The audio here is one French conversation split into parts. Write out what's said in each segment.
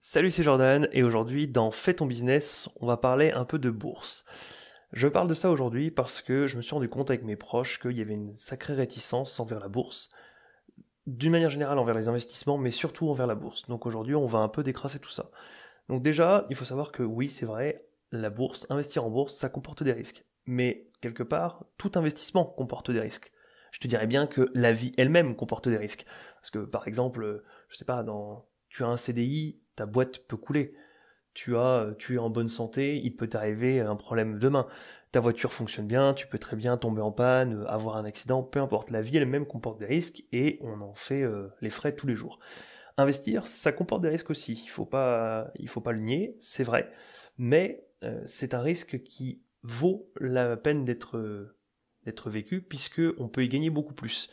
Salut, c'est Jordan et aujourd'hui dans Fais ton business, on va parler un peu de bourse. Je parle de ça aujourd'hui parce que je me suis rendu compte avec mes proches qu'il y avait une sacrée réticence envers la bourse, d'une manière générale envers les investissements, mais surtout envers la bourse. Donc aujourd'hui, on va un peu décrasser tout ça. Donc déjà, il faut savoir que oui, c'est vrai, la bourse, investir en bourse, ça comporte des risques. Mais quelque part, tout investissement comporte des risques. Je te dirais bien que la vie elle-même comporte des risques. Parce que par exemple, je sais pas, tu as un CDI, ta boîte peut couler. Tu es en bonne santé, il peut t'arriver un problème demain. Ta voiture fonctionne bien, tu peux très bien tomber en panne, avoir un accident, peu importe. La vie elle-même comporte des risques et on en fait les frais tous les jours. Investir, ça comporte des risques aussi. Il faut pas le nier, c'est vrai. Mais c'est un risque qui vaut la peine d'être vécu puisque on peut y gagner beaucoup plus.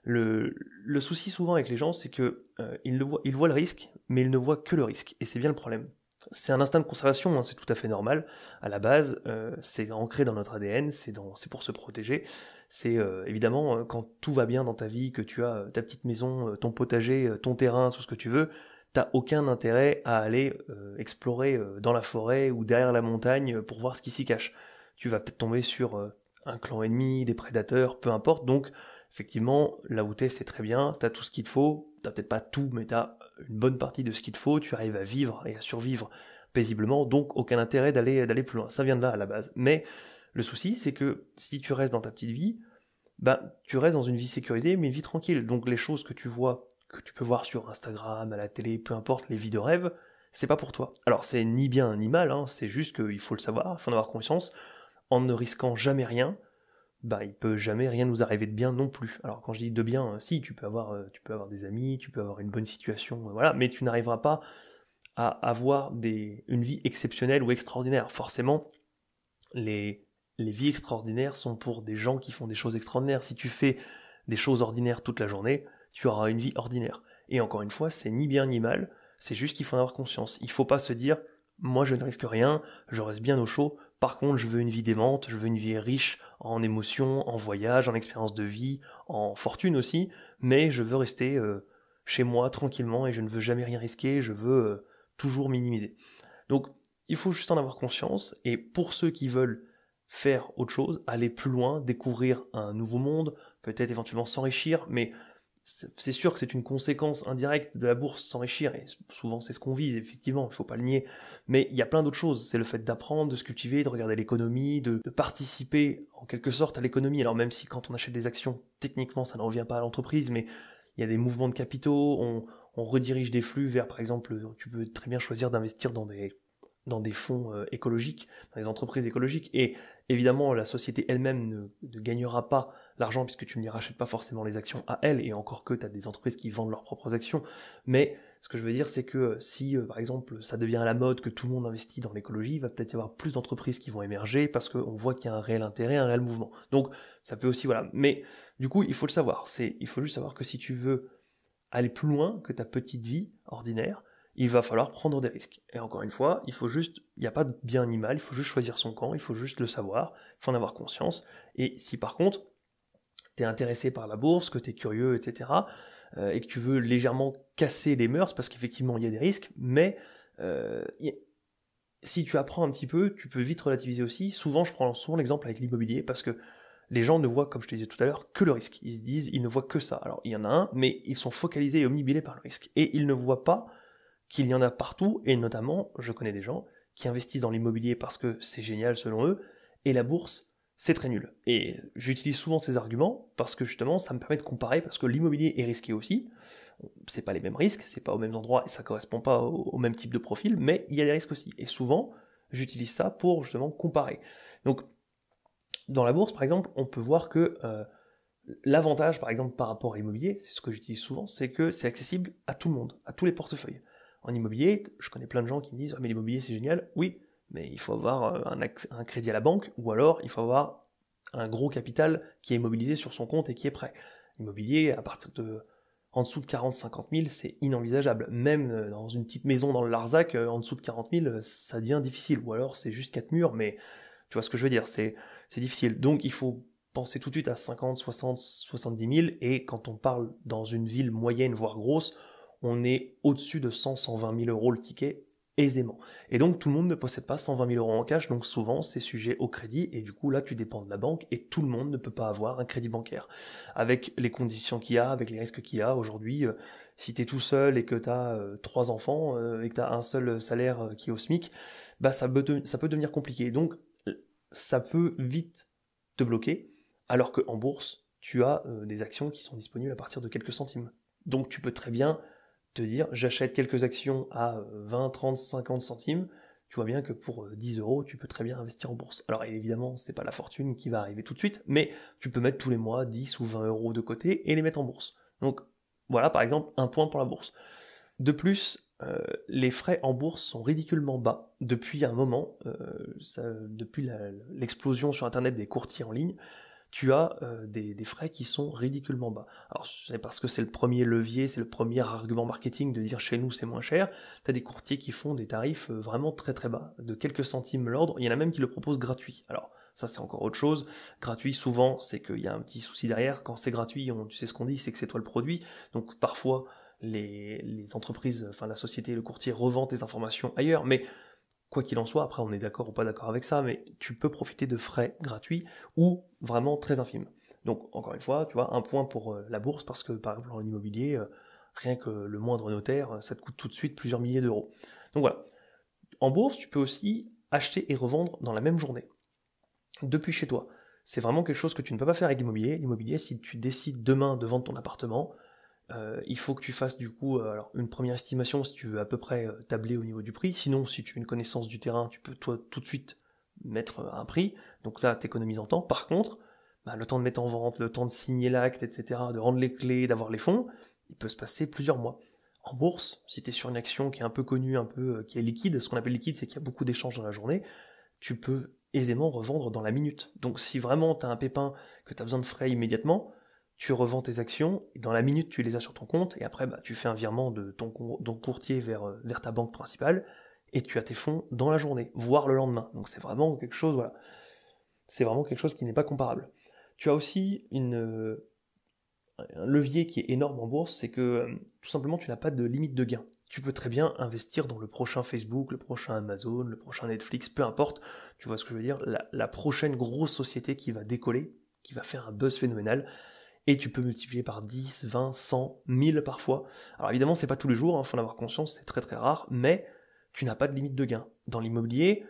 Le souci souvent avec les gens, c'est que ils voient le risque, mais ils ne voient que le risque. Et c'est bien le problème. C'est un instinct de conservation, hein, c'est tout à fait normal. À la base, c'est ancré dans notre ADN, c'est pour se protéger. C'est évidemment quand tout va bien dans ta vie, que tu as ta petite maison, ton potager, ton terrain, tout ce que tu veux, t'as aucun intérêt à aller explorer dans la forêt ou derrière la montagne pour voir ce qui s'y cache. Tu vas peut-être tomber sur un clan ennemi, des prédateurs, peu importe. Donc, effectivement, là où t'es, c'est très bien, t'as tout ce qu'il te faut. T'as peut-être pas tout, mais t'as une bonne partie de ce qu'il te faut. Tu arrives à vivre et à survivre paisiblement, donc aucun intérêt d'aller plus loin. Ça vient de là à la base. Mais le souci, c'est que si tu restes dans ta petite vie, bah, tu restes dans une vie sécurisée, mais une vie tranquille. Donc les choses que tu vois, que tu peux voir sur Instagram, à la télé, peu importe, les vies de rêve, c'est pas pour toi. Alors c'est ni bien ni mal, hein, c'est juste qu'il faut le savoir, il faut en avoir conscience. En ne risquant jamais rien, bah il peut jamais rien nous arriver de bien non plus. Alors quand je dis de bien, si tu peux avoir des amis, tu peux avoir une bonne situation, voilà, mais tu n'arriveras pas à avoir une vie exceptionnelle ou extraordinaire. Forcément, les, les vies extraordinaires sont pour des gens qui font des choses extraordinaires. Si tu fais des choses ordinaires toute la journée, tu auras une vie ordinaire. Et encore une fois, c'est ni bien ni mal, c'est juste qu'il faut en avoir conscience. Il faut pas se dire, moi je ne risque rien, je reste bien au chaud, par contre je veux une vie démente, je veux une vie riche en émotions, en voyages, en expériences de vie, en fortune aussi, mais je veux rester chez moi tranquillement et je ne veux jamais rien risquer, je veux toujours minimiser. Donc, il faut juste en avoir conscience, et pour ceux qui veulent faire autre chose, aller plus loin, découvrir un nouveau monde, peut-être éventuellement s'enrichir, mais c'est sûr que c'est une conséquence indirecte de la bourse, s'enrichir, et souvent c'est ce qu'on vise, effectivement, il ne faut pas le nier, mais il y a plein d'autres choses, c'est le fait d'apprendre, de se cultiver, de regarder l'économie, de participer en quelque sorte à l'économie, alors même si quand on achète des actions, techniquement ça ne revient pas à l'entreprise, mais il y a des mouvements de capitaux, on redirige des flux vers, par exemple, tu peux très bien choisir d'investir dans des fonds écologiques, dans les entreprises écologiques. Et évidemment, la société elle-même ne gagnera pas l'argent puisque tu ne lui rachètes pas forcément les actions à elle, et encore que tu as des entreprises qui vendent leurs propres actions. Mais ce que je veux dire, c'est que si, par exemple, ça devient à la mode que tout le monde investit dans l'écologie, il va peut-être y avoir plus d'entreprises qui vont émerger parce qu'on voit qu'il y a un réel intérêt, un réel mouvement. Donc, ça peut aussi, voilà. Mais du coup, il faut le savoir. Il faut juste savoir que si tu veux aller plus loin que ta petite vie ordinaire, il va falloir prendre des risques. Et encore une fois, il n'y a pas de bien ni mal, il faut juste choisir son camp, il faut juste le savoir, il faut en avoir conscience. Et si par contre, tu es intéressé par la bourse, que tu es curieux, etc., et que tu veux légèrement casser les mœurs, parce qu'effectivement il y a des risques, mais euh, si tu apprends un petit peu, tu peux vite relativiser aussi. Souvent, je prends souvent l'exemple avec l'immobilier, parce que les gens ne voient, comme je te disais tout à l'heure, que le risque. Ils se disent, ils ne voient que ça. Alors, il y en a un, mais ils sont focalisés et omnibulés par le risque. Et ils ne voient pas qu'il y en a partout, et notamment, je connais des gens qui investissent dans l'immobilier parce que c'est génial selon eux, et la bourse, c'est très nul. Et j'utilise souvent ces arguments parce que justement, ça me permet de comparer, parce que l'immobilier est risqué aussi. C'est pas les mêmes risques, c'est pas au même endroit et ça correspond pas au même type de profil, mais il y a des risques aussi. Et souvent, j'utilise ça pour justement comparer. Donc, dans la bourse, par exemple, on peut voir que l'avantage, par exemple, par rapport à l'immobilier, c'est ce que j'utilise souvent, c'est que c'est accessible à tout le monde, à tous les portefeuilles. En immobilier, je connais plein de gens qui me disent, ah, mais l'immobilier c'est génial. Oui, mais il faut avoir un crédit à la banque, ou alors il faut avoir un gros capital qui est immobilisé sur son compte et qui est prêt. L'immobilier, à partir de en dessous de 40-50 000, c'est inenvisageable. Même dans une petite maison dans le Larzac, en dessous de 40 000, ça devient difficile. Ou alors c'est juste 4 murs, mais tu vois ce que je veux dire, c'est difficile. Donc il faut penser tout de suite à 50, 60, 70 000, et quand on parle dans une ville moyenne, voire grosse, on est au-dessus de 100-120 000 euros le ticket aisément. Et donc tout le monde ne possède pas 120 000 euros en cash, donc souvent c'est sujet au crédit, et du coup là tu dépends de la banque, et tout le monde ne peut pas avoir un crédit bancaire. Avec les conditions qu'il y a, avec les risques qu'il y a, aujourd'hui, si tu es tout seul et que tu as 3 enfants, et que tu as un seul salaire qui est au SMIC, bah ça peut devenir compliqué. Donc ça peut vite te bloquer, alors qu'en bourse, tu as des actions qui sont disponibles à partir de quelques centimes. Donc tu peux très bien te dire, j'achète quelques actions à 20, 30, 50 centimes, tu vois bien que pour 10 euros, tu peux très bien investir en bourse. Alors évidemment, c'est pas la fortune qui va arriver tout de suite, mais tu peux mettre tous les mois 10 ou 20 euros de côté et les mettre en bourse. Donc voilà, par exemple, un point pour la bourse. De plus, les frais en bourse sont ridiculement bas depuis un moment, depuis l'explosion sur Internet des courtiers en ligne. Tu as des frais qui sont ridiculement bas. Alors c'est parce que c'est le premier levier, c'est le premier argument marketing de dire chez nous c'est moins cher. Tu as des courtiers qui font des tarifs vraiment très très bas, de quelques centimes l'ordre. Il y en a même qui le proposent gratuit. Alors ça c'est encore autre chose. Gratuit souvent c'est qu'il y a un petit souci derrière. Quand c'est gratuit, tu sais ce qu'on dit, c'est que c'est toi le produit. Donc parfois les entreprises, enfin la société, le courtier revend tes informations ailleurs, mais quoi qu'il en soit, après on est d'accord ou pas d'accord avec ça, mais tu peux profiter de frais gratuits ou vraiment très infimes. Donc encore une fois, tu vois, un point pour la bourse, parce que par exemple en immobilier, rien que le moindre notaire, ça te coûte tout de suite plusieurs milliers d'euros. Donc voilà. En bourse, tu peux aussi acheter et revendre dans la même journée, depuis chez toi. C'est vraiment quelque chose que tu ne peux pas faire avec l'immobilier. L'immobilier, si tu décides demain de vendre ton appartement, il faut que tu fasses du coup alors une première estimation si tu veux à peu près tabler au niveau du prix. Sinon, si tu as une connaissance du terrain, tu peux toi tout de suite mettre un prix. Donc là, tu économises en temps. Par contre, bah, le temps de mettre en vente, le temps de signer l'acte, etc., de rendre les clés, d'avoir les fonds, il peut se passer plusieurs mois. En bourse, si tu es sur une action qui est un peu connue, un peu qui est liquide, ce qu'on appelle liquide, c'est qu'il y a beaucoup d'échanges dans la journée, tu peux aisément revendre dans la minute. Donc si vraiment tu as un pépin, que tu as besoin de frais immédiatement, tu revends tes actions, et dans la minute tu les as sur ton compte, et après bah, tu fais un virement de ton courtier vers ta banque principale, et tu as tes fonds dans la journée, voire le lendemain. Donc c'est vraiment quelque chose, voilà, c'est vraiment quelque chose qui n'est pas comparable. Tu as aussi un levier qui est énorme en bourse, c'est que tout simplement tu n'as pas de limite de gain. Tu peux très bien investir dans le prochain Facebook, le prochain Amazon, le prochain Netflix, peu importe, tu vois ce que je veux dire, la prochaine grosse société qui va décoller, qui va faire un buzz phénoménal, et tu peux multiplier par 10, 20, 100, 1000 parfois. Alors évidemment, c'est pas tous les jours, il faut en avoir conscience, c'est très très rare, mais tu n'as pas de limite de gain. Dans l'immobilier,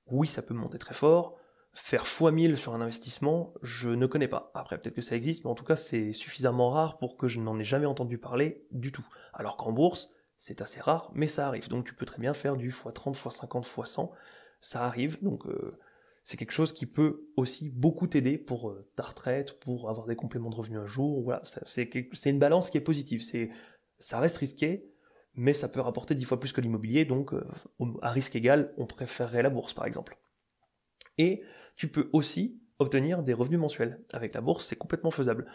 oui, ça peut monter très fort. Faire x1000 sur un investissement, je ne connais pas. Après, peut-être que ça existe, mais en tout cas, c'est suffisamment rare pour que je n'en ai jamais entendu parler du tout. Alors qu'en bourse, c'est assez rare, mais ça arrive. Donc tu peux très bien faire du x30, x50, x100. Ça arrive, donc c'est quelque chose qui peut aussi beaucoup t'aider pour ta retraite, pour avoir des compléments de revenus un jour. Voilà, c'est une balance qui est positive. Ça reste risqué, mais ça peut rapporter 10 fois plus que l'immobilier, donc à risque égal, on préférerait la bourse par exemple. Et tu peux aussi obtenir des revenus mensuels. Avec la bourse, c'est complètement faisable.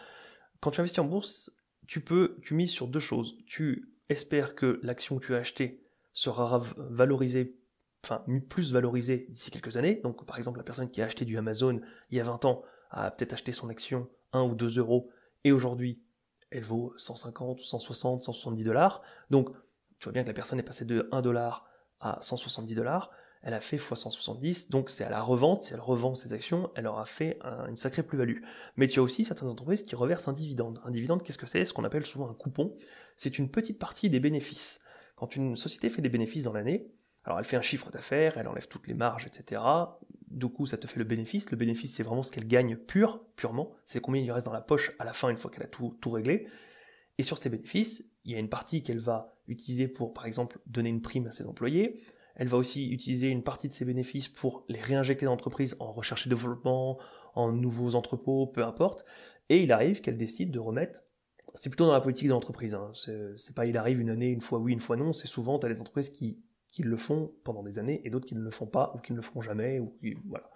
Quand tu investis en bourse, tu mises sur deux choses. Tu espères que l'action que tu as achetée sera valorisée, enfin plus valorisée d'ici quelques années. Donc par exemple, la personne qui a acheté du Amazon il y a 20 ans a peut-être acheté son action 1 ou 2 euros et aujourd'hui elle vaut 150, 160, 170 dollars. Donc tu vois bien que la personne est passée de 1 dollar à 170 dollars. Elle a fait x 170, donc c'est à la revente, si elle revend ses actions, elle aura fait une sacrée plus-value. Mais tu as aussi certaines entreprises qui reversent un dividende. Un dividende, qu'est-ce que c'est? Ce qu'on appelle souvent un coupon. C'est une petite partie des bénéfices. Quand une société fait des bénéfices dans l'année, alors elle fait un chiffre d'affaires, elle enlève toutes les marges, etc. Du coup, ça te fait le bénéfice. Le bénéfice, c'est vraiment ce qu'elle gagne purement. C'est combien il lui reste dans la poche à la fin, une fois qu'elle a tout réglé. Et sur ces bénéfices, il y a une partie qu'elle va utiliser pour, par exemple, donner une prime à ses employés. Elle va aussi utiliser une partie de ses bénéfices pour les réinjecter dans l'entreprise en recherche et développement, en nouveaux entrepôts, peu importe. Et il arrive qu'elle décide de remettre, c'est plutôt dans la politique de l'entreprise, hein. C'est pas il arrive une année, une fois oui, une fois non, c'est souvent, tu as des entreprises qui le font pendant des années et d'autres qui ne le font pas ou qui ne le feront jamais. Voilà.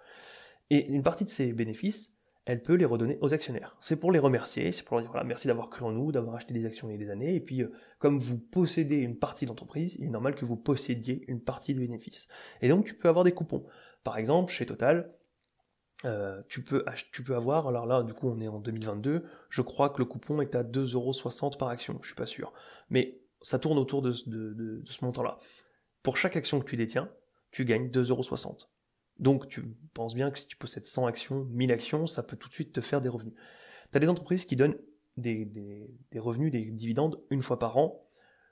Et une partie de ces bénéfices, elle peut les redonner aux actionnaires. C'est pour les remercier, c'est pour leur dire voilà, merci d'avoir cru en nous, d'avoir acheté des actions il y a des années, et puis comme vous possédez une partie de l'entreprise, il est normal que vous possédiez une partie des bénéfices. Et donc tu peux avoir des coupons. Par exemple, chez Total, tu peux avoir, alors là du coup on est en 2022, je crois que le coupon est à 2,60 € par action, je suis pas sûr. Mais ça tourne autour de ce montant-là. Pour chaque action que tu détiens, tu gagnes 2,60 €. Donc tu penses bien que si tu possèdes 100 actions, 1000 actions, ça peut tout de suite te faire des revenus. Tu as des entreprises qui donnent des revenus, des dividendes une fois par an.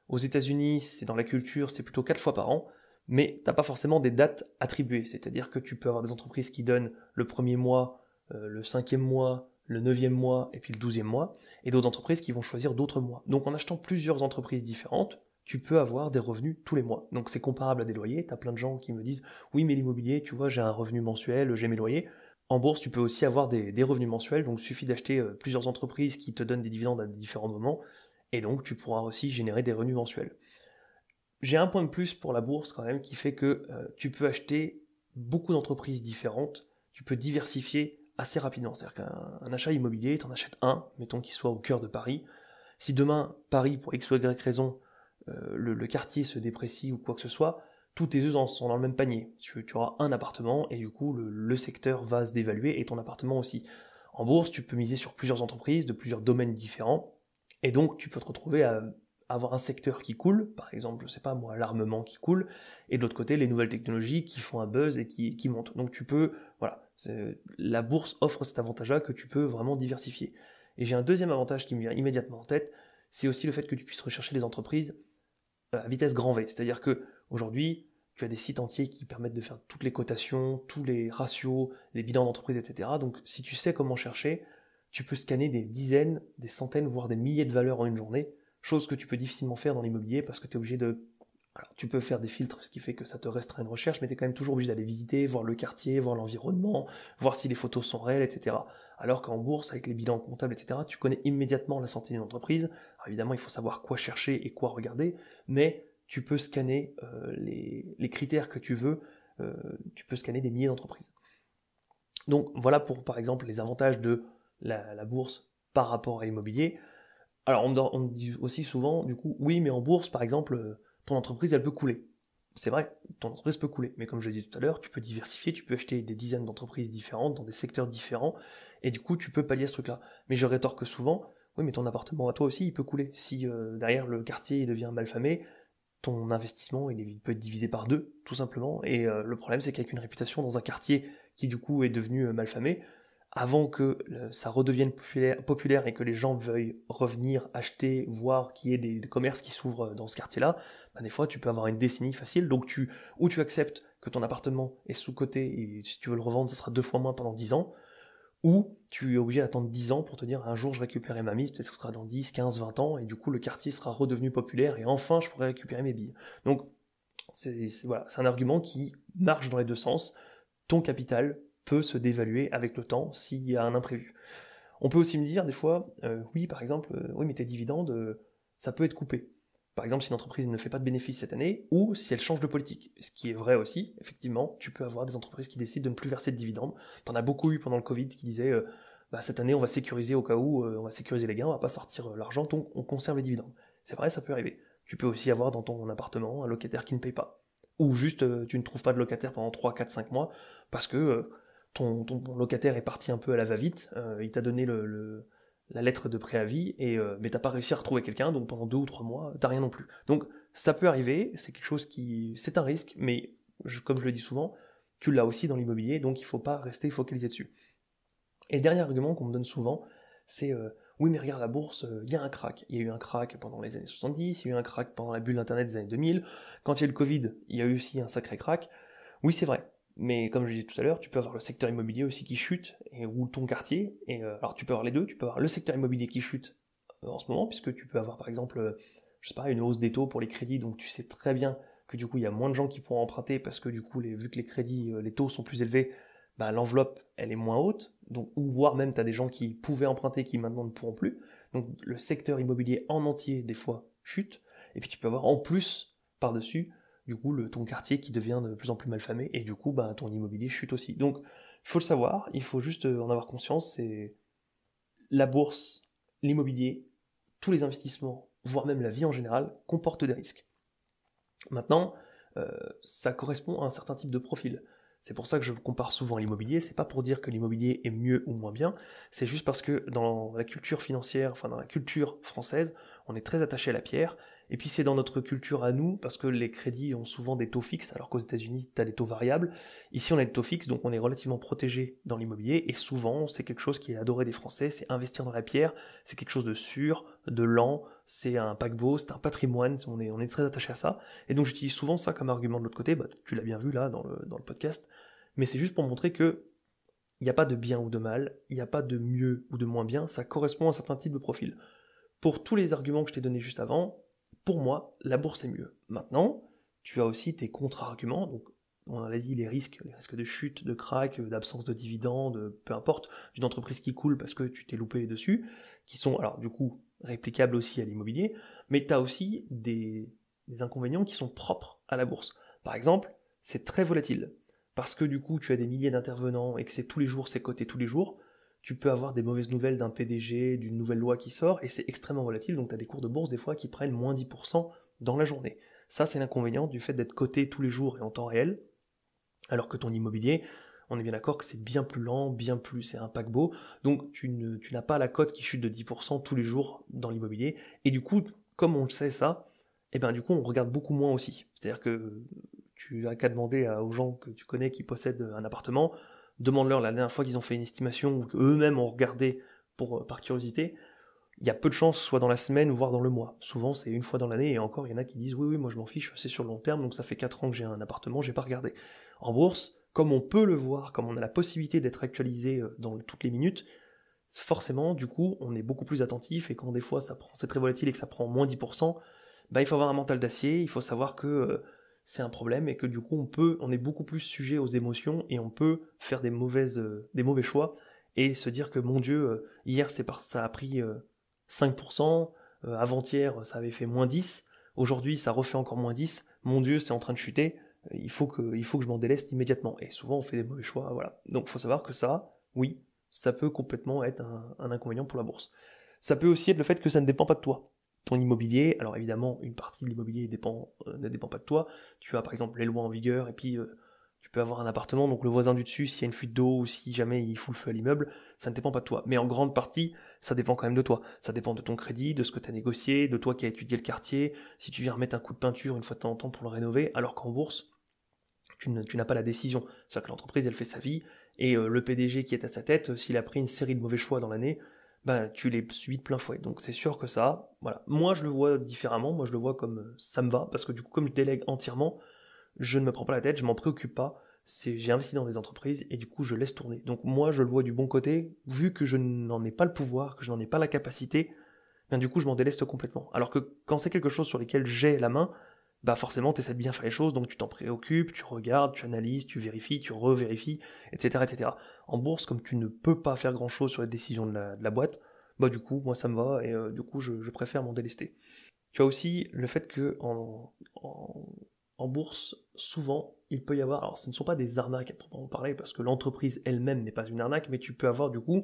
Aux États-Unis, c'est dans la culture, c'est plutôt 4 fois par an, mais tu n'as pas forcément des dates attribuées. C'est-à-dire que tu peux avoir des entreprises qui donnent le premier mois, le 5e mois, le 9e mois et puis le 12e mois, et d'autres entreprises qui vont choisir d'autres mois. Donc en achetant plusieurs entreprises différentes, tu peux avoir des revenus tous les mois. Donc c'est comparable à des loyers. Tu as plein de gens qui me disent « Oui, mais l'immobilier, tu vois, j'ai un revenu mensuel, j'ai mes loyers ». En bourse, tu peux aussi avoir des revenus mensuels, donc il suffit d'acheter plusieurs entreprises qui te donnent des dividendes à différents moments, et donc tu pourras aussi générer des revenus mensuels. J'ai un point de plus pour la bourse quand même qui fait que tu peux acheter beaucoup d'entreprises différentes, tu peux diversifier assez rapidement. C'est-à-dire qu'un achat immobilier, tu en achètes un, mettons qu'il soit au cœur de Paris. Si demain, Paris, pour X ou Y raison, le quartier se déprécie ou quoi que ce soit, tous tes œufs sont dans le même panier. Tu auras un appartement et du coup le secteur va se dévaluer et ton appartement aussi. En bourse, tu peux miser sur plusieurs entreprises de plusieurs domaines différents et donc tu peux te retrouver à avoir un secteur qui coule, par exemple, je sais pas moi, l'armement qui coule, et de l'autre côté les nouvelles technologies qui font un buzz et qui montent. Donc tu peux, voilà, la bourse offre cet avantage-là que tu peux vraiment diversifier. Et j'ai un deuxième avantage qui me vient immédiatement en tête, c'est aussi le fait que tu puisses rechercher les entreprises à vitesse grand V. C'est-à-dire que aujourd'hui, tu as des sites entiers qui permettent de faire toutes les cotations, tous les ratios, les bilans d'entreprise, etc. Donc si tu sais comment chercher, tu peux scanner des dizaines, des centaines, voire des milliers de valeurs en une journée, chose que tu peux difficilement faire dans l'immobilier parce que tu es obligé de... Alors, tu peux faire des filtres, ce qui fait que ça te restreint une recherche, mais tu es quand même toujours obligé d'aller visiter, voir le quartier, voir l'environnement, voir si les photos sont réelles, etc. Alors qu'en bourse, avec les bilans comptables, etc., tu connais immédiatement la santé d'une entreprise. Alors évidemment, il faut savoir quoi chercher et quoi regarder, mais tu peux scanner les critères que tu veux, tu peux scanner des milliers d'entreprises. Donc voilà pour, par exemple, les avantages de la bourse par rapport à l'immobilier. Alors on me dit aussi souvent, du coup, oui, mais en bourse, par exemple, ton entreprise, elle peut couler. C'est vrai, ton entreprise peut couler, mais comme je l'ai dit tout à l'heure, tu peux diversifier, tu peux acheter des dizaines d'entreprises différentes, dans des secteurs différents, et du coup, tu peux pallier ce truc-là. Mais je rétorque souvent, oui, mais ton appartement à toi aussi, il peut couler. Si derrière le quartier, il devient malfamé, ton investissement, il peut être divisé par deux, tout simplement, et le problème, c'est qu'avec une réputation dans un quartier qui, du coup, est devenu malfamé, avant que ça redevienne populaire et que les gens veuillent revenir acheter, voir qu'il y ait des commerces qui s'ouvrent dans ce quartier-là, bah des fois tu peux avoir une décennie facile, donc tu acceptes que ton appartement est sous-coté et si tu veux le revendre, ça sera 2 fois moins pendant 10 ans, ou tu es obligé d'attendre 10 ans pour te dire un jour je récupérerai ma mise, peut-être que ce sera dans 10, 15, 20 ans, et du coup le quartier sera redevenu populaire et enfin je pourrai récupérer mes billes. Donc voilà, c'est un argument qui marche dans les deux sens. Ton capital peut se dévaluer avec le temps s'il y a un imprévu. On peut aussi me dire des fois, oui par exemple, oui mais tes dividendes, ça peut être coupé. Par exemple si une entreprise ne fait pas de bénéfices cette année, ou si elle change de politique. Ce qui est vrai aussi, effectivement, tu peux avoir des entreprises qui décident de ne plus verser de dividendes. T'en as beaucoup eu pendant le Covid qui disaient, bah, cette année on va sécuriser au cas où, on va sécuriser les gains, on va pas sortir l'argent, donc on conserve les dividendes. C'est vrai, ça peut arriver. Tu peux aussi avoir dans ton appartement un locataire qui ne paye pas. Ou juste tu ne trouves pas de locataire pendant 3, 4, 5 mois, parce que ton locataire est parti un peu à la va-vite, il t'a donné la lettre de préavis, mais t'as pas réussi à retrouver quelqu'un, donc pendant 2 ou 3 mois, t'as rien non plus. Donc ça peut arriver, c'est quelque chose c'est un risque, mais comme je le dis souvent, tu l'as aussi dans l'immobilier, donc il faut pas rester focalisé dessus. Et le dernier argument qu'on me donne souvent, c'est oui mais regarde la bourse, il y a un crack. Il y a eu un crack pendant les années 70, il y a eu un crack pendant la bulle internet des années 2000, quand il y a eu le Covid, il y a eu aussi un sacré crack. Oui c'est vrai, mais comme je disais tout à l'heure, tu peux avoir le secteur immobilier aussi qui chute, ou ton quartier, et alors tu peux avoir les deux, tu peux avoir le secteur immobilier qui chute en ce moment, puisque tu peux avoir par exemple, je sais pas, une hausse des taux pour les crédits, donc tu sais très bien que du coup il y a moins de gens qui pourront emprunter, parce que du coup vu que les crédits, les taux sont plus élevés, bah, l'enveloppe elle est moins haute, donc, ou voire même tu as des gens qui pouvaient emprunter qui maintenant ne pourront plus, donc le secteur immobilier en entier des fois chute, et puis tu peux avoir en plus par-dessus du coup ton quartier qui devient de plus en plus malfamé, et du coup bah, ton immobilier chute aussi. Donc il faut le savoir, il faut juste en avoir conscience, c'est la bourse, l'immobilier, tous les investissements, voire même la vie en général, comportent des risques. Maintenant, ça correspond à un certain type de profil. C'est pour ça que je compare souvent à l'immobilier, c'est pas pour dire que l'immobilier est mieux ou moins bien, c'est juste parce que dans la culture financière, enfin dans la culture française, on est très attaché à la pierre, Et puis c'est dans notre culture à nous, parce que les crédits ont souvent des taux fixes, alors qu'aux États-Unis, tu as des taux variables. Ici, on a des taux fixes, donc on est relativement protégé dans l'immobilier, et souvent, c'est quelque chose qui est adoré des Français, c'est investir dans la pierre, c'est quelque chose de sûr, de lent, c'est un paquebot, c'est un patrimoine, on est très attaché à ça. Et donc j'utilise souvent ça comme argument de l'autre côté, tu l'as bien vu là dans le podcast, mais c'est juste pour montrer que il n'y a pas de bien ou de mal, il n'y a pas de mieux ou de moins bien, ça correspond à un certain type de profil. Pour tous les arguments que je t'ai donnés juste avant, pour moi, la bourse est mieux. Maintenant, tu as aussi tes contre-arguments, donc on a dit les risques de chute, de crack, d'absence de dividendes, peu importe, d'une entreprise qui coule parce que tu t'es loupé dessus, qui sont alors du coup réplicables aussi à l'immobilier, mais tu as aussi des inconvénients qui sont propres à la bourse. Par exemple, c'est très volatile, parce que du coup tu as des milliers d'intervenants et que c'est tous les jours, c'est coté tous les jours, tu peux avoir des mauvaises nouvelles d'un PDG, d'une nouvelle loi qui sort, et c'est extrêmement volatile, donc tu as des cours de bourse des fois qui prennent moins 10% dans la journée. Ça, c'est l'inconvénient du fait d'être coté tous les jours et en temps réel, alors que ton immobilier, on est bien d'accord que c'est bien plus lent, c'est un paquebot, donc tu n'as pas la cote qui chute de 10% tous les jours dans l'immobilier, et du coup, comme on le sait ça, et ben du coup on regarde beaucoup moins aussi. C'est-à-dire que tu as qu'à demander aux gens que tu connais qui possèdent un appartement, demande-leur la dernière fois qu'ils ont fait une estimation ou qu'eux-mêmes ont regardé par curiosité, il y a peu de chances soit dans la semaine ou voire dans le mois. Souvent c'est une fois dans l'année et encore il y en a qui disent oui moi je m'en fiche, c'est sur le long terme donc ça fait 4 ans que j'ai un appartement, j'ai pas regardé. En bourse, comme on peut le voir, comme on a la possibilité d'être actualisé dans toutes les minutes, forcément du coup on est beaucoup plus attentif et quand des fois c'est très volatile et que ça prend moins 10%, il faut avoir un mental d'acier, il faut savoir que c'est un problème et que du coup on est beaucoup plus sujet aux émotions et on peut faire des mauvais choix et se dire que mon Dieu, hier ça a pris 5%, avant-hier ça avait fait moins 10, aujourd'hui ça refait encore moins 10, mon Dieu c'est en train de chuter, il faut que je m'en déleste immédiatement. Et souvent on fait des mauvais choix, voilà. Donc il faut savoir que ça, oui, ça peut complètement être un inconvénient pour la bourse. Ça peut aussi être le fait que ça ne dépend pas de toi. Ton immobilier, alors évidemment, une partie de l'immobilier ne dépend pas de toi. Tu as par exemple les lois en vigueur, et puis tu peux avoir un appartement, donc le voisin du dessus, s'il y a une fuite d'eau ou si jamais il fout le feu à l'immeuble, ça ne dépend pas de toi. Mais en grande partie, ça dépend quand même de toi. Ça dépend de ton crédit, de ce que tu as négocié, de toi qui as étudié le quartier, si tu viens remettre un coup de peinture une fois de temps en temps pour le rénover, alors qu'en bourse, tu n'as pas la décision. C'est-à-dire que l'entreprise, elle fait sa vie, et le PDG qui est à sa tête, s'il a pris une série de mauvais choix dans l'année, tu les subis de plein fouet. Donc c'est sûr que ça, voilà. Moi, je le vois différemment. Moi, je le vois comme ça me va, parce que du coup, comme je délègue entièrement, je ne me prends pas la tête, je m'en préoccupe pas. J'ai investi dans des entreprises et du coup, je laisse tourner. Donc moi, je le vois du bon côté, vu que je n'en ai pas le pouvoir, que je n'en ai pas la capacité, du coup, je m'en déleste complètement. Alors que quand c'est quelque chose sur lequel j'ai la main, forcément, tu essaies de bien faire les choses, donc tu t'en préoccupes, tu regardes, tu analyses, tu vérifies, tu revérifies, etc., etc. En bourse, comme tu ne peux pas faire grand-chose sur les décisions de la boîte, du coup, moi ça me va, et du coup, je préfère m'en délester. Tu as aussi le fait que en bourse, souvent, il peut y avoir, alors ce ne sont pas des arnaques à proprement parler, parce que l'entreprise elle-même n'est pas une arnaque, mais tu peux avoir du coup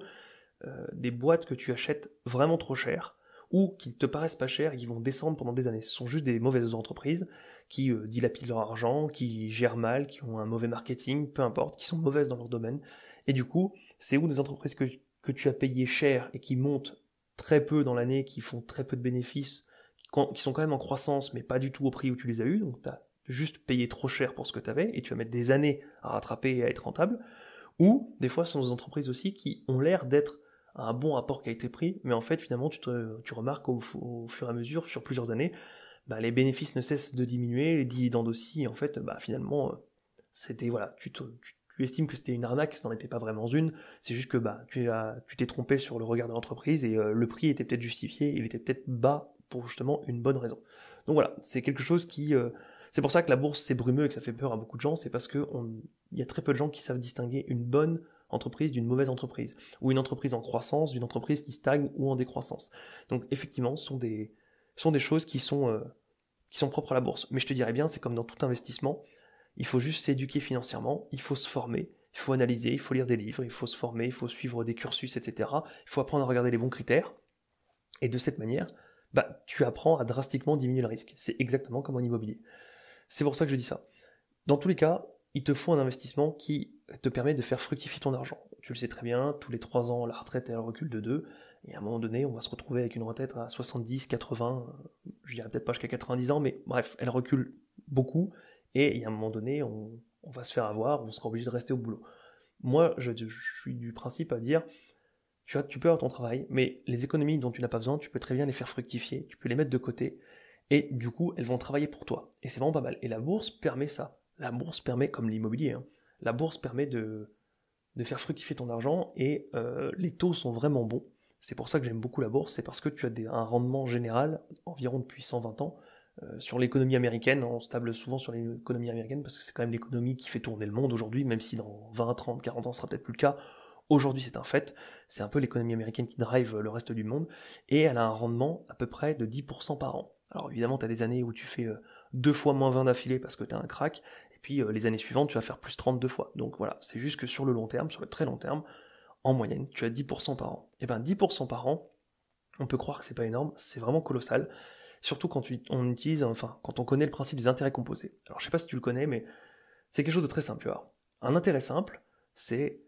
des boîtes que tu achètes vraiment trop cher, ou qui te paraissent pas chères et qui vont descendre pendant des années. Ce sont juste des mauvaises entreprises qui dilapident leur argent, qui gèrent mal, qui ont un mauvais marketing, peu importe, qui sont mauvaises dans leur domaine. Et du coup, c'est où des entreprises que tu as payé cher et qui montent très peu dans l'année, qui font très peu de bénéfices, qui sont quand même en croissance, mais pas du tout au prix où tu les as eu, donc tu as juste payé trop cher pour ce que tu avais, et tu vas mettre des années à rattraper et à être rentable. Ou des fois, ce sont des entreprises aussi qui ont l'air d'être un bon rapport qualité-prix, mais en fait, finalement, tu remarques au fur et à mesure, sur plusieurs années, les bénéfices ne cessent de diminuer, les dividendes aussi, et en fait, finalement, c'était, voilà, tu estimes que c'était une arnaque, ça n'en était pas vraiment une, c'est juste que tu t'es trompé sur le regard de l'entreprise, et le prix était peut-être justifié, il était peut-être bas pour justement une bonne raison. Donc voilà, c'est quelque chose qui... c'est pour ça que la bourse c'est brumeux et que ça fait peur à beaucoup de gens, c'est parce que il y a très peu de gens qui savent distinguer une bonne entreprise d'une mauvaise entreprise, ou une entreprise en croissance d'une entreprise qui stagne ou en décroissance. Donc effectivement, ce sont des choses qui sont propres à la bourse. Mais je te dirais bien, c'est comme dans tout investissement, il faut juste s'éduquer financièrement, il faut se former, il faut analyser, il faut lire des livres, il faut se former, il faut suivre des cursus, etc. Il faut apprendre à regarder les bons critères, et de cette manière, tu apprends à drastiquement diminuer le risque. C'est exactement comme en immobilier. C'est pour ça que je dis ça. Dans tous les cas, il te faut un investissement qui te permet de faire fructifier ton argent. Tu le sais très bien, tous les 3 ans, la retraite elle recule de 2, et à un moment donné, on va se retrouver avec une retraite à 70, 80, je dirais peut-être pas jusqu'à 90 ans, mais bref, elle recule beaucoup, et il y a un moment donné, on va se faire avoir, on sera obligé de rester au boulot. Moi, je suis du principe à dire, tu peux avoir ton travail, mais les économies dont tu n'as pas besoin, tu peux très bien les faire fructifier, tu peux les mettre de côté, et du coup, elles vont travailler pour toi. Et c'est vraiment pas mal. Et la bourse permet ça. La bourse permet, comme l'immobilier, hein, la bourse permet de faire fructifier ton argent, et les taux sont vraiment bons. C'est pour ça que j'aime beaucoup la bourse, c'est parce que tu as un rendement général, environ depuis 120 ans, sur l'économie américaine. On se table souvent sur l'économie américaine, parce que c'est quand même l'économie qui fait tourner le monde aujourd'hui, même si dans 20, 30, 40 ans, ce sera peut-être plus le cas. Aujourd'hui, c'est un fait, c'est un peu l'économie américaine qui drive le reste du monde, et elle a un rendement à peu près de 10% par an. Alors évidemment, tu as des années où tu fais 2 fois moins 20 d'affilée parce que tu as un crack, et puis les années suivantes, tu vas faire plus 32 fois. Donc voilà, c'est juste que sur le long terme, sur le très long terme, en moyenne, tu as 10% par an. Et bien 10% par an, on peut croire que c'est pas énorme, c'est vraiment colossal, surtout quand quand on connaît le principe des intérêts composés. Alors je sais pas si tu le connais, mais c'est quelque chose de très simple, tu vois. Un intérêt simple, c'est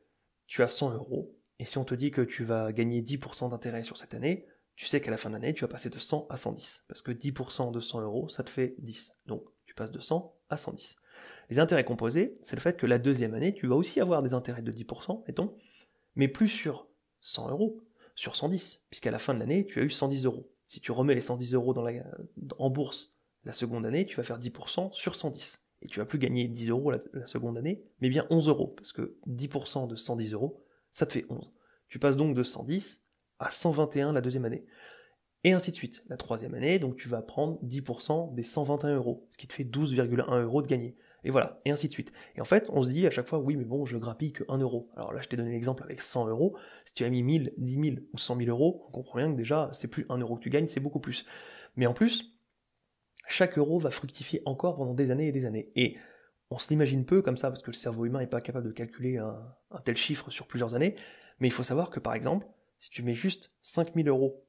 tu as 100 euros, et si on te dit que tu vas gagner 10% d'intérêt sur cette année, tu sais qu'à la fin de l'année, tu vas passer de 100 à 110, parce que 10% de 100 euros, ça te fait 10. Donc tu passes de 100 à 110. Les intérêts composés, c'est le fait que la deuxième année, tu vas aussi avoir des intérêts de 10%, mettons, mais plus sur 100 euros, sur 110, puisqu'à la fin de l'année, tu as eu 110 euros. Si tu remets les 110 euros en bourse la seconde année, tu vas faire 10% sur 110. Et tu vas plus gagner 10 euros la seconde année, mais bien 11 euros, parce que 10% de 110 euros, ça te fait 11. Tu passes donc de 110 à 121 la deuxième année. Et ainsi de suite. La troisième année, donc tu vas prendre 10% des 121 euros, ce qui te fait 12,1 euros de gagné. Et voilà, et ainsi de suite. Et en fait, on se dit à chaque fois, oui, mais bon, je grappille que 1 euro. Alors là, je t'ai donné l'exemple avec 100 euros. Si tu as mis 1000, 10 000 ou 100 000 euros, on comprend bien que déjà, c'est plus 1 euro que tu gagnes, c'est beaucoup plus. Mais en plus, chaque euro va fructifier encore pendant des années et des années. Et on se l'imagine peu comme ça, parce que le cerveau humain n'est pas capable de calculer un tel chiffre sur plusieurs années. Mais il faut savoir que, par exemple, si tu mets juste 5 000 euros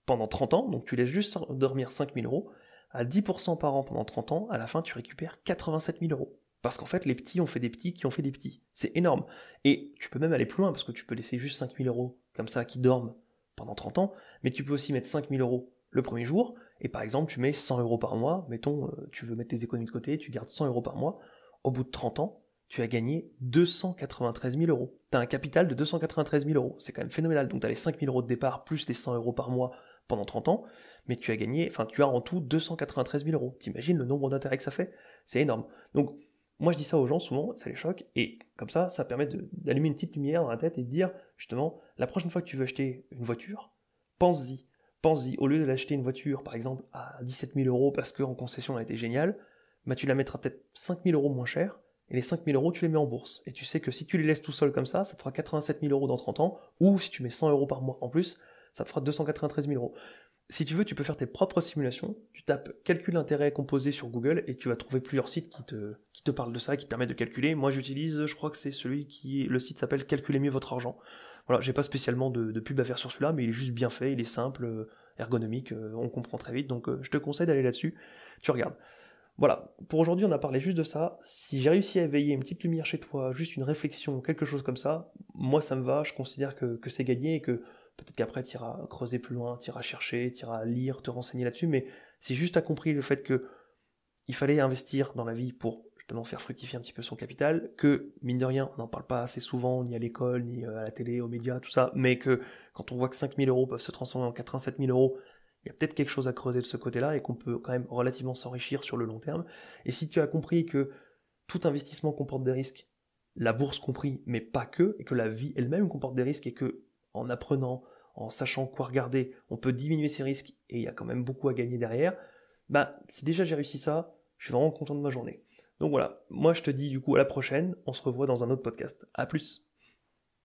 pendant 30 ans, donc tu laisses juste dormir 5 000 euros, à 10% par an pendant 30 ans, à la fin tu récupères 87 000 euros. Parce qu'en fait, les petits ont fait des petits qui ont fait des petits. C'est énorme. Et tu peux même aller plus loin, parce que tu peux laisser juste 5 000 euros comme ça qui dorment pendant 30 ans, mais tu peux aussi mettre 5 000 euros le premier jour, et par exemple tu mets 100 euros par mois, mettons, tu veux mettre tes économies de côté, tu gardes 100 euros par mois, au bout de 30 ans, tu as gagné 293 000 euros. Tu as un capital de 293 000 euros. C'est quand même phénoménal. Donc tu as les 5 000 euros de départ plus les 100 euros par mois pendant 30 ans, mais tu as en tout 293 000 euros. T'imagines le nombre d'intérêts que ça fait? C'est énorme. Donc, moi je dis ça aux gens souvent, ça les choque, et comme ça permet d'allumer une petite lumière dans la tête et de dire, justement, la prochaine fois que tu veux acheter une voiture, pense-y. Pense-y, au lieu de l'acheter une voiture, par exemple, à 17 000 euros parce qu'en concession elle a été géniale, bah tu la mettras peut-être 5 000 euros moins cher, et les 5 000 euros, tu les mets en bourse. Et tu sais que si tu les laisses tout seul comme ça te fera 87 000 euros dans 30 ans, ou si tu mets 100 euros par mois en plus, ça te fera 293 000 euros. Si tu veux, tu peux faire tes propres simulations, tu tapes calcul d'intérêt composé sur Google, et tu vas trouver plusieurs sites qui te parlent de ça, qui te permettent de calculer. Moi j'utilise, je crois que c'est le site s'appelle Calculez mieux votre argent. Voilà, j'ai pas spécialement de pub à faire sur celui-là, mais il est juste bien fait, il est simple, ergonomique, on comprend très vite, donc je te conseille d'aller là-dessus, tu regardes. Voilà, pour aujourd'hui on a parlé juste de ça. Si j'ai réussi à éveiller une petite lumière chez toi, juste une réflexion, quelque chose comme ça, moi ça me va, je considère que c'est gagné, et que peut-être qu'après tu iras creuser plus loin, tu iras chercher, tu iras lire, te renseigner là-dessus, mais si juste tu as compris le fait que il fallait investir dans la vie pour justement faire fructifier un petit peu son capital, que mine de rien, on n'en parle pas assez souvent, ni à l'école, ni à la télé, aux médias, tout ça, mais que quand on voit que 5 000 euros peuvent se transformer en 87 000 euros, il y a peut-être quelque chose à creuser de ce côté-là, et qu'on peut quand même relativement s'enrichir sur le long terme. Et si tu as compris que tout investissement comporte des risques, la bourse compris, mais pas que, et que la vie elle-même comporte des risques, et que en apprenant, en sachant quoi regarder, on peut diminuer ces risques, et il y a quand même beaucoup à gagner derrière, bah si déjà j'ai réussi ça, je suis vraiment content de ma journée. Donc voilà, moi je te dis du coup à la prochaine, on se revoit dans un autre podcast. À plus.